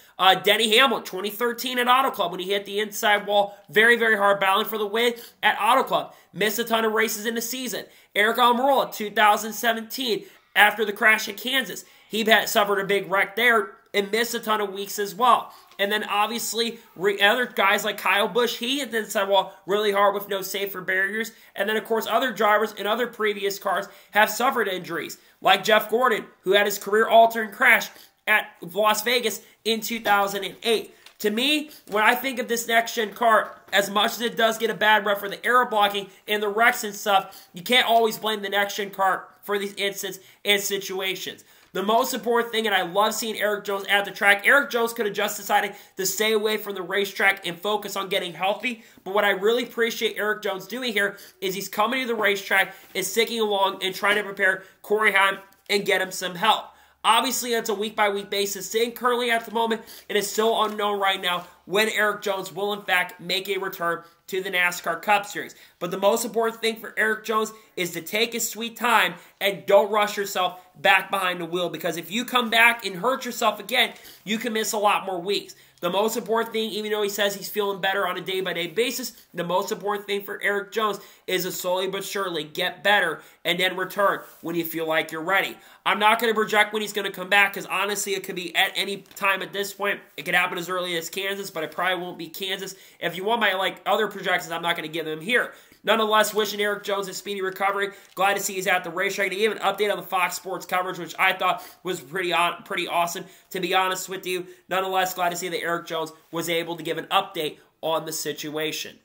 Denny Hamlin, 2013 at Auto Club when he hit the inside wall very, very hard, battling for the win at Auto Club. Missed a ton of races in the season. Eric Almirola, 2017, after the crash at Kansas. He suffered a big wreck there and missed a ton of weeks as well. And then obviously other guys like Kyle Busch, he hit the inside wall really hard with no safer barriers. And then of course other drivers in other previous cars have suffered injuries, like Jeff Gordon, who had his career-altering crash at Las Vegas in 2008. To me, when I think of this next-gen car, as much as it does get a bad rep for the ARA blocking and the wrecks and stuff, you can't always blame the next-gen car for these incidents and situations. The most important thing, and I love seeing Erik Jones at the track, Erik Jones could have just decided to stay away from the racetrack and focus on getting healthy. But what I really appreciate Erik Jones doing here is he's coming to the racetrack and sticking along and trying to prepare Corey Heim and get him some help. Obviously, it's a week-by-week basis. Sitting currently at the moment, it is still unknown right now when Erik Jones will, in fact, make a return to the NASCAR Cup Series. But the most important thing for Erik Jones is to take his sweet time and don't rush yourself back behind the wheel, because if you come back and hurt yourself again, you can miss a lot more weeks. The most important thing, even though he says he's feeling better on a day-by-day basis, the most important thing for Erik Jones is to slowly but surely get better and then return when you feel like you're ready. I'm not going to project when he's going to come back because honestly it could be at any time at this point. It could happen as early as Kansas, but it probably won't be Kansas. If you want my other projections, I'm not going to give them here. Nonetheless, wishing Erik Jones a speedy recovery. Glad to see he's at the racetrack. He gave an update on the Fox Sports coverage, which I thought was pretty awesome, to be honest with you. Nonetheless, glad to see that Erik Jones was able to give an update on the situation.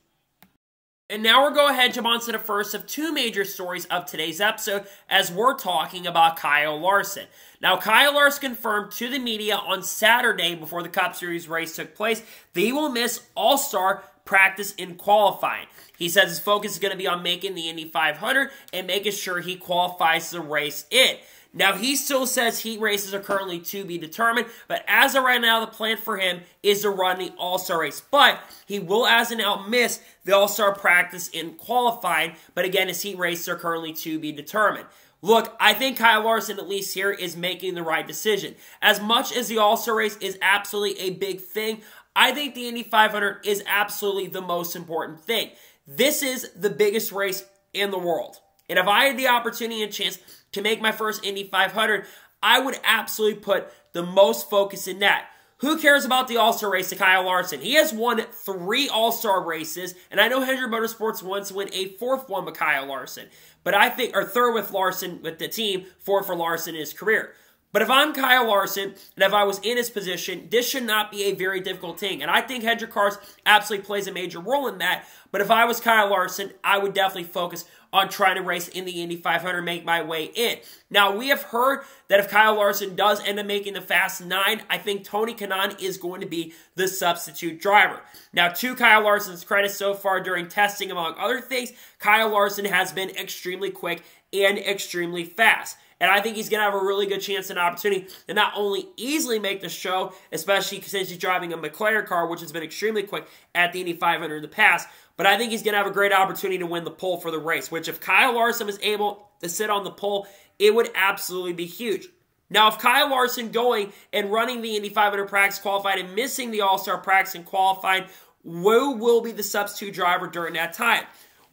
And now we're going ahead and jump on to the first of two major stories of today's episode as we're talking about Kyle Larson. Now, Kyle Larson confirmed to the media on Saturday before the Cup Series race took place that he will miss AllStar practice in qualifying. He says his focus is going to be on making the Indy 500 and making sure he qualifies the race in. Now, he still says heat races are currently to be determined, but as of right now, the plan for him is to run the All-Star race. But he will, as of now, miss the All-Star practice in qualifying, but again, his heat races are currently to be determined. Look, I think Kyle Larson, at least here, is making the right decision. As much as the All-Star race is absolutely a big thing, I think the Indy 500 is absolutely the most important thing. This is the biggest race in the world. And if I had the opportunity and chance to make my first Indy 500, I would absolutely put the most focus in that. Who cares about the All-Star race to Kyle Larson? He has won 3 All-Star races, and I know Hendrick Motorsports wants to win a 4th one with Kyle Larson. But I think, or 3rd with Larson with the team, 4th for Larson in his career. But if I'm Kyle Larson, and if I was in his position, this should not be a very difficult thing. And I think Hendrick Cars absolutely plays a major role in that. But if I was Kyle Larson, I would definitely focus on trying to race in the Indy 500, make my way in. Now, we have heard that if Kyle Larson does end up making the Fast 9, I think Tony Kanaan is going to be the substitute driver. Now, to Kyle Larson's credit so far during testing, among other things, Kyle Larson has been extremely quick and extremely fast. And I think he's going to have a really good chance and opportunity to not only easily make the show, especially since he's driving a McLaren car, which has been extremely quick at the Indy 500 in the past, but I think he's going to have a great opportunity to win the pole for the race, which if Kyle Larson is able to sit on the pole, it would absolutely be huge. Now, if Kyle Larson going and running the Indy 500 practice qualified and missing the All-Star practice and qualifying, who will be the substitute driver during that time?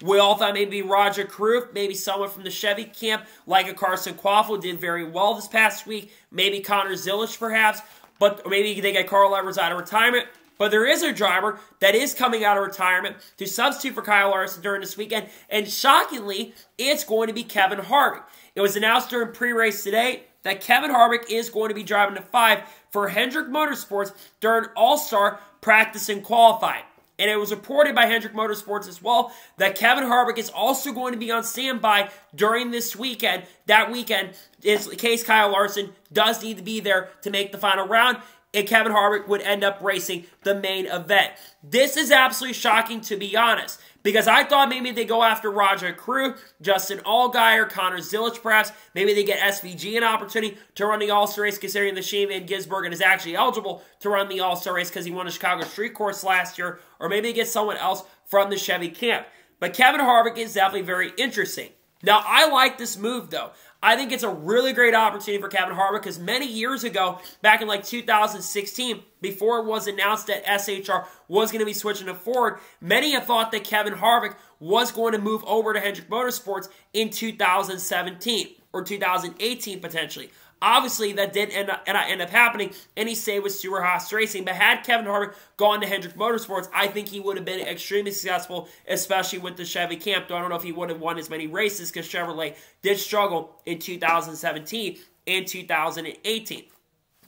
We all thought maybe Roger Crew, maybe someone from the Chevy camp, like a Carson Quaffle, did very well this past week. Maybe Conor Zillis, perhaps, but maybe they get Carl Edwards out of retirement. But there is a driver that is coming out of retirement to substitute for Kyle Larson during this weekend, and shockingly, it's going to be Kevin Harvick. It was announced during pre-race today that Kevin Harvick is going to be driving the 5 for Hendrick Motorsports during AllStar practice and qualifying. And it was reported by Hendrick Motorsports as well that Kevin Harvick is also going to be on standby during this weekend. That weekend, in case Kyle Larson does need to be there to make the final round, and Kevin Harvick would end up racing the main event. This is absolutely shocking, to be honest, because I thought maybe they go after Roger Crew, Justin Allgaier, Conor Zillis perhaps. Maybe they get SVG an opportunity to run the All-Star race, considering that Shane Van Gisbergen is actually eligible to run the All-Star race because he won the Chicago Street Course last year. Or maybe they get someone else from the Chevy camp. But Kevin Harvick is definitely very interesting. Now, I like this move, though. I think it's a really great opportunity for Kevin Harvick because many years ago, back in like 2016, before it was announced that SHR was going to be switching to Ford, many have thought that Kevin Harvick was going to move over to Hendrick Motorsports in 2017 or 2018 potentially. Obviously, that did end up happening, and he stayed with Stewart-Haas Racing. But had Kevin Harvick gone to Hendrick Motorsports, I think he would have been extremely successful, especially with the Chevy camp. Though I don't know if he would have won as many races because Chevrolet did struggle in 2017 and 2018.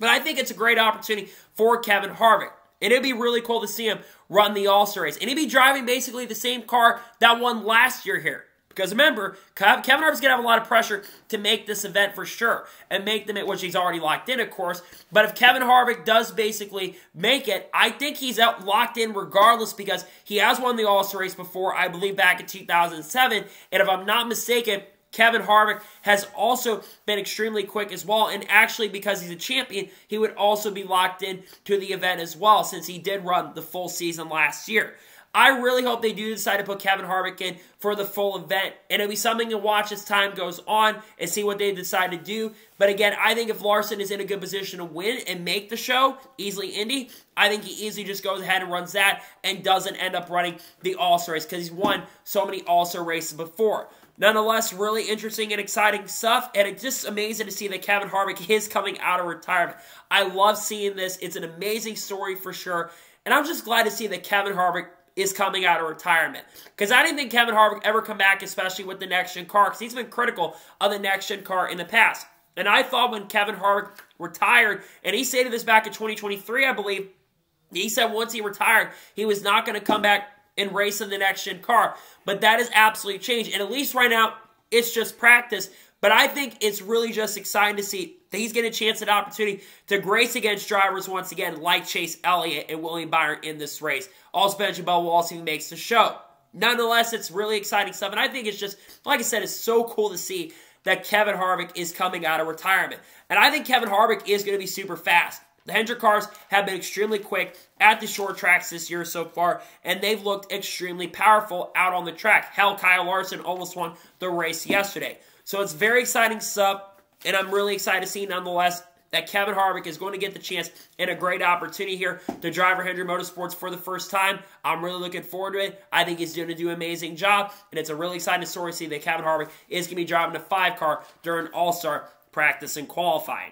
But I think it's a great opportunity for Kevin Harvick. And it'd be really cool to see him run the All-Star race. And he'd be driving basically the same car that won last year here. Because remember, Kevin Harvick's going to have a lot of pressure to make this event for sure. And make them, which he's already locked in, of course. But if Kevin Harvick does basically make it, I think he's out locked in regardless because he has won the All-Star race before, I believe back in 2007. And if I'm not mistaken, Kevin Harvick has also been extremely quick as well. And actually, because he's a champion, he would also be locked in to the event as well since he did run the full season last year. I really hope they do decide to put Kevin Harvick in for the full event. And it'll be something to watch as time goes on and see what they decide to do. But again, I think if Larson is in a good position to win and make the show, easily Indy, I think he easily just goes ahead and runs that and doesn't end up running the All-Star race because he's won so many All-Star races before. Nonetheless, really interesting and exciting stuff, and it's just amazing to see that Kevin Harvick is coming out of retirement. I love seeing this. It's an amazing story for sure, and I'm just glad to see that Kevin Harvick is coming out of retirement. Because I didn't think Kevin Harvick ever come back, especially with the next-gen car, because he's been critical of the next-gen car in the past. And I thought when Kevin Harvick retired, and he stated this back in 2023, I believe, he said once he retired, he was not going to come back and race in the next-gen car. But that has absolutely changed. And at least right now, it's just practice. But I think it's really just exciting to see that he's getting a chance and opportunity to race against drivers once again like Chase Elliott and William Byron in this race. Also, Benjamin Bell Wallace who makes the show. Nonetheless, it's really exciting stuff. And I think it's just, like I said, it's so cool to see that Kevin Harvick is coming out of retirement. And I think Kevin Harvick is going to be super fast. The Hendrick cars have been extremely quick at the short tracks this year so far, and they've looked extremely powerful out on the track. Hell, Kyle Larson almost won the race yesterday. So it's very exciting stuff, and I'm really excited to see, nonetheless, that Kevin Harvick is going to get the chance and a great opportunity here to drive for Hendrick Motorsports for the first time. I'm really looking forward to it. I think he's going to do an amazing job, and it's a really exciting story to see that Kevin Harvick is going to be driving a 5-car during All-Star practice and qualifying.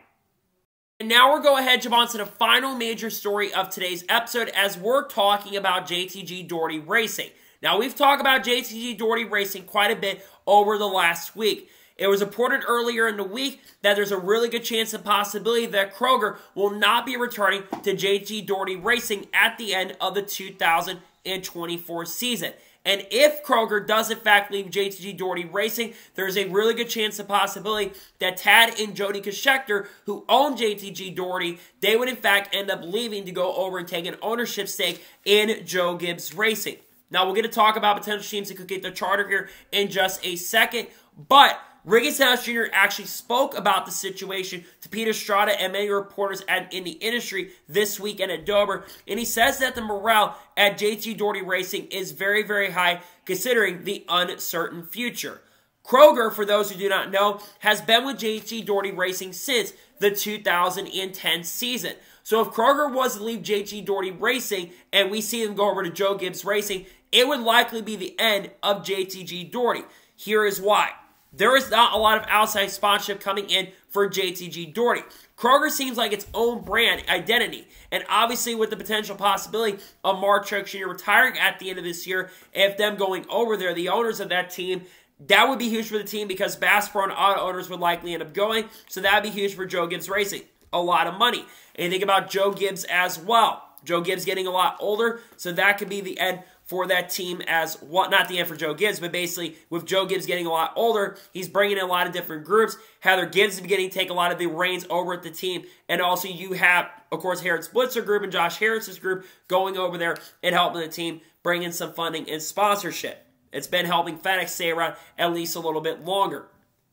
And now we're going to jump on to the final major story of today's episode as we're talking about JTG Daugherty Racing. Now, we've talked about JTG Daugherty Racing quite a bit over the last week. It was reported earlier in the week that there's a really good chance and possibility that Kroger will not be returning to JTG Daugherty Racing at the end of the 2024 season. And if Kroger does in fact leave JTG Daugherty Racing, there's a really good chance and possibility that Tad and Jody Schechter, who own JTG Daugherty, they would in fact end up leaving to go over and take an ownership stake in Joe Gibbs Racing. Now, we'll get to talk about potential teams that could get the charter here in just a second, but Ricky Stenhouse Jr. actually spoke about the situation to Peter Strada and many reporters in the industry this weekend at Dover, and he says that the morale at JTG Daugherty Racing is very, very high considering the uncertain future. Kroger, for those who do not know, has been with JTG Daugherty Racing since the 2010 season. So if Kroger was to leave JTG Daugherty Racing and we see them go over to Joe Gibbs Racing, it would likely be the end of JTG Daugherty. Here is why. There is not a lot of outside sponsorship coming in for JTG Daugherty. Kroger seems like its own brand identity, and obviously with the potential possibility of Mark Truex Jr. retiring at the end of this year, if them going over there, the owners of that team, that would be huge for the team because Bass Pro and auto owners would likely end up going, so that would be huge for Joe Gibbs Racing. A lot of money. And you think about Joe Gibbs as well. Joe Gibbs getting a lot older, so that could be the end for that team as well. Not the end for Joe Gibbs, but basically with Joe Gibbs getting a lot older, he's bringing in a lot of different groups. Heather Gibbs is beginning to take a lot of the reins over at the team. And also you have, of course, Harrod's Blitzer group and Josh Harris's group going over there and helping the team bring in some funding and sponsorship. It's been helping FedEx stay around at least a little bit longer.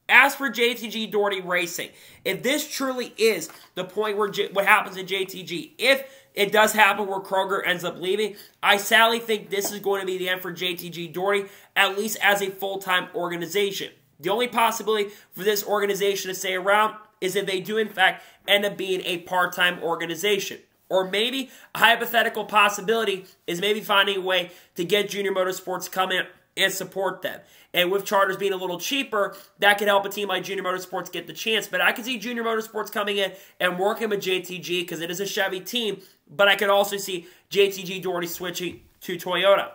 As for JTG Daugherty Racing, if this truly is the point where what happens in JTG, if it does happen where Kroger ends up leaving, I sadly think this is going to be the end for JTG Daugherty, at least as a full-time organization. The only possibility for this organization to stay around is if they do in fact end up being a part-time organization. Or maybe a hypothetical possibility is maybe finding a way to get Junior Motorsports to come in and support them. And with charters being a little cheaper, that could help a team like Junior Motorsports get the chance. But I could see Junior Motorsports coming in and working with JTG because it is a Chevy team. But I could also see JTG Daugherty switching to Toyota.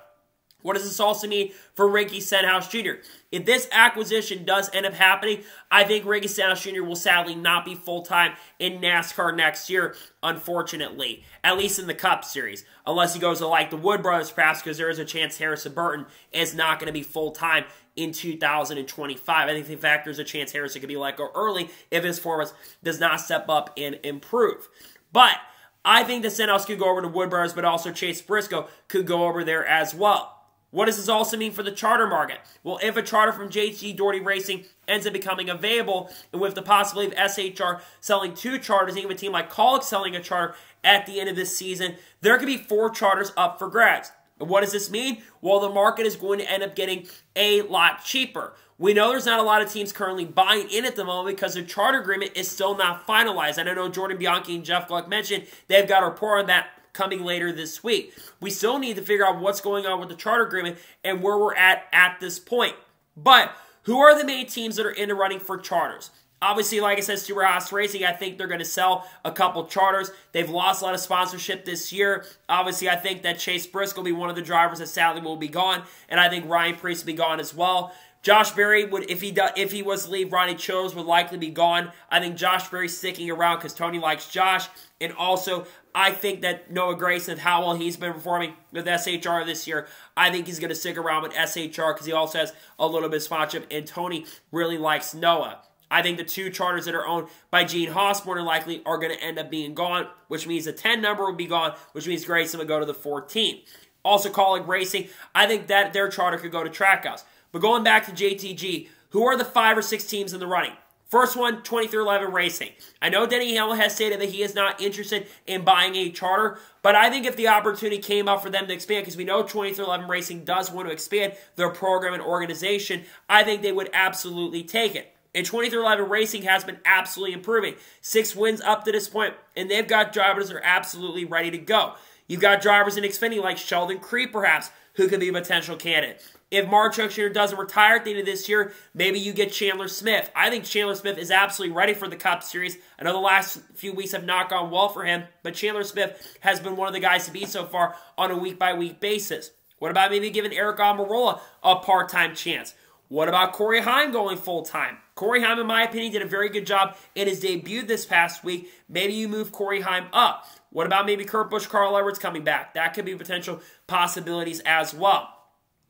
What does this also mean for Ricky Stenhouse Jr.? If this acquisition does end up happening, I think Ricky Stenhouse Jr. will sadly not be full-time in NASCAR next year, unfortunately. At least in the Cup Series. Unless he goes to like the Wood Brothers perhaps, because there is a chance Harrison Burton is not going to be full-time in 2025. I think in fact there's a chance Harrison could be let go early if his performance does not step up and improve. But I think that Stenhouse could go over to Wood Brothers, but also Chase Briscoe could go over there as well. What does this also mean for the charter market? Well, if a charter from JTG Daugherty Racing ends up becoming available, and with the possibility of SHR selling 2 charters, and even a team like Kaulig selling a charter at the end of this season, there could be 4 charters up for grabs. And what does this mean? Well, the market is going to end up getting a lot cheaper. We know there's not a lot of teams currently buying in at the moment because the charter agreement is still not finalized. And I know Jordan Bianchi and Jeff Gluck mentioned they've got a report on that coming later this week. We still need to figure out what's going on with the charter agreement and where we're at this point. But who are the main teams that are in the running for charters? Obviously, like I said, Stewart-Haas Racing, I think they're going to sell a couple charters. They've lost a lot of sponsorship this year. Obviously, I think that Chase Briscoe will be one of the drivers that sadly will be gone, and I think Ryan Preece will be gone as well. Josh Berry would, if he was to leave, Ronnie Childs would likely be gone. I think Josh Berry's sticking around because Tony likes Josh, and also I think that Noah Grayson, how well he's been performing with SHR this year, I think he's going to stick around with SHR because he also has a little bit of sponsorship, and Tony really likes Noah. I think the 2 charters that are owned by Gene Haas more than likely are going to end up being gone, which means the 10 number will be gone, which means Grayson would go to the 14. Also, Kaulig Racing, I think that their charter could go to Trackhouse. But going back to JTG, who are the 5 or 6 teams in the running? First one, 2311 Racing. I know Denny Hamlin has stated that he is not interested in buying a charter, but I think if the opportunity came up for them to expand, because we know 2311 Racing does want to expand their program and organization, I think they would absolutely take it. And 2311 Racing has been absolutely improving. 6 wins up to this point, and they've got drivers that are absolutely ready to go. You've got drivers in Xfinity like Sheldon Creed, perhaps, who could be a potential candidate. If Mark Truex Jr. doesn't retire at the end of this year, maybe you get Chandler Smith. I think Chandler Smith is absolutely ready for the Cup Series. I know the last few weeks have not gone well for him, but Chandler Smith has been one of the guys to beat so far on a week-by-week basis. What about maybe giving Eric Almirola a part-time chance? What about Corey Heim going full-time? Corey Heim, in my opinion, did a very good job in his debut this past week. Maybe you move Corey Heim up. What about maybe Kurt Busch, Carl Edwards coming back? That could be potential possibilities as well.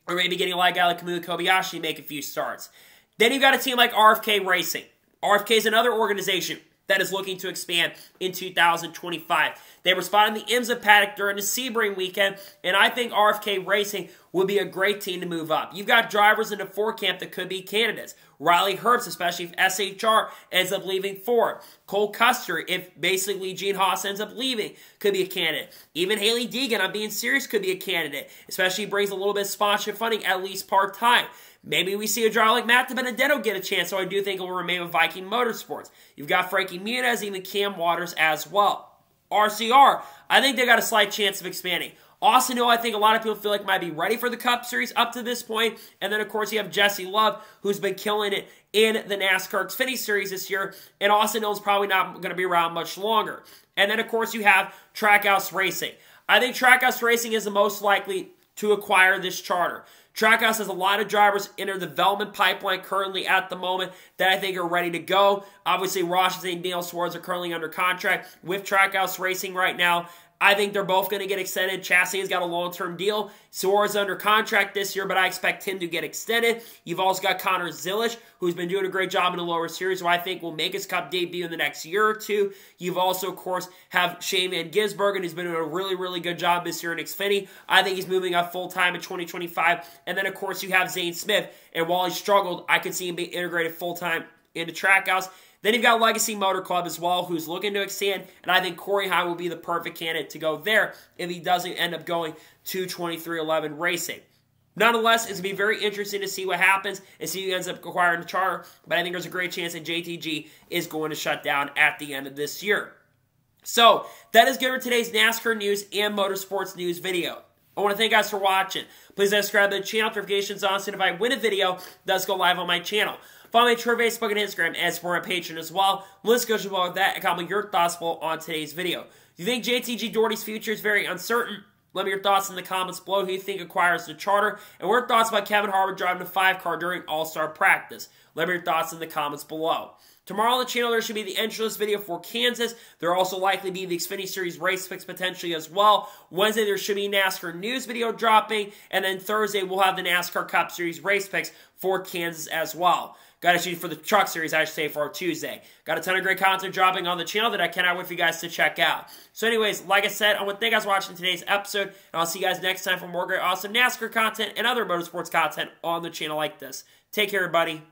Or maybe getting a guy like Kamui Kobayashi to make a few starts. Then you've got a team like RFK Racing. RFK is another organization that is looking to expand in 2025. They were spotted in the IMSA paddock during the Sebring weekend, and I think RFK Racing would be a great team to move up. You've got drivers in the Ford camp that could be candidates. Riley Herbst, especially if SHR ends up leaving Ford. Cole Custer, if basically Stewart-Haas ends up leaving, could be a candidate. Even Haley Deegan, I'm being serious, could be a candidate, especially if he brings a little bit of sponsorship funding, at least part-time. Maybe we see a driver like Matt Benedetto get a chance, so I do think it will remain with Viking Motorsports. You've got Frankie Muniz, even Cam Waters as well. RCR, I think they got a slight chance of expanding. Austin Hill, I think a lot of people feel like might be ready for the Cup Series up to this point. And then, of course, you have Jesse Love, who's been killing it in the NASCAR Xfinity Series this year. And Austin Hill's probably not going to be around much longer. And then, of course, you have Trackhouse Racing. I think Trackhouse Racing is the most likely to acquire this charter. Trackhouse has a lot of drivers in their development pipeline currently at the moment that I think are ready to go. Obviously, Ross and Daniel Suarez are currently under contract with Trackhouse Racing right now. I think they're both going to get extended. Chastain's got a long-term deal. Suarez is under contract this year, but I expect him to get extended. You've also got Conor Zillis, who's been doing a great job in the lower series, who I think will make his Cup debut in the next year or two. You've also, of course, have Shane Van Gisbergen, who's been doing a really, really good job this year in Xfinity. I think he's moving up full-time in 2025. And then, of course, you have Zane Smith. And while he struggled, I could see him being integrated full-time into Trackhouse. Then you've got Legacy Motor Club as well, who's looking to extend, and I think Corey Heim will be the perfect candidate to go there if he doesn't end up going to 2311 Racing. Nonetheless, it's going to be very interesting to see what happens and see who ends up acquiring the charter, but I think there's a great chance that JTG is going to shut down at the end of this year. So, that is good for today's NASCAR news and motorsports news video. I want to thank you guys for watching. Please subscribe to the channel, notifications on, so if I win a video, it does go live on my channel. Follow me on Twitter, Facebook, and Instagram, and support my Patreon as well. Let's go with that and comment your thoughts on today's video. Do you think JTG Daugherty's future is very uncertain? Let me know your thoughts in the comments below. Who you think acquires the charter? And what are your thoughts about Kevin Harvick driving the 5-car during All-Star practice? Let me know your thoughts in the comments below. Tomorrow on the channel, there should be the entrance video for Kansas. There will also likely be the Xfinity Series race picks potentially as well. Wednesday, there should be NASCAR news video dropping. And then Thursday, we'll have the NASCAR Cup Series race picks for Kansas as well. Got to shoot for the Truck Series, I should say, for Tuesday. Got a ton of great content dropping on the channel that I cannot wait for you guys to check out. So anyways, like I said, I want to thank you guys for watching today's episode. And I'll see you guys next time for more great, awesome NASCAR content and other motorsports content on the channel like this. Take care, everybody.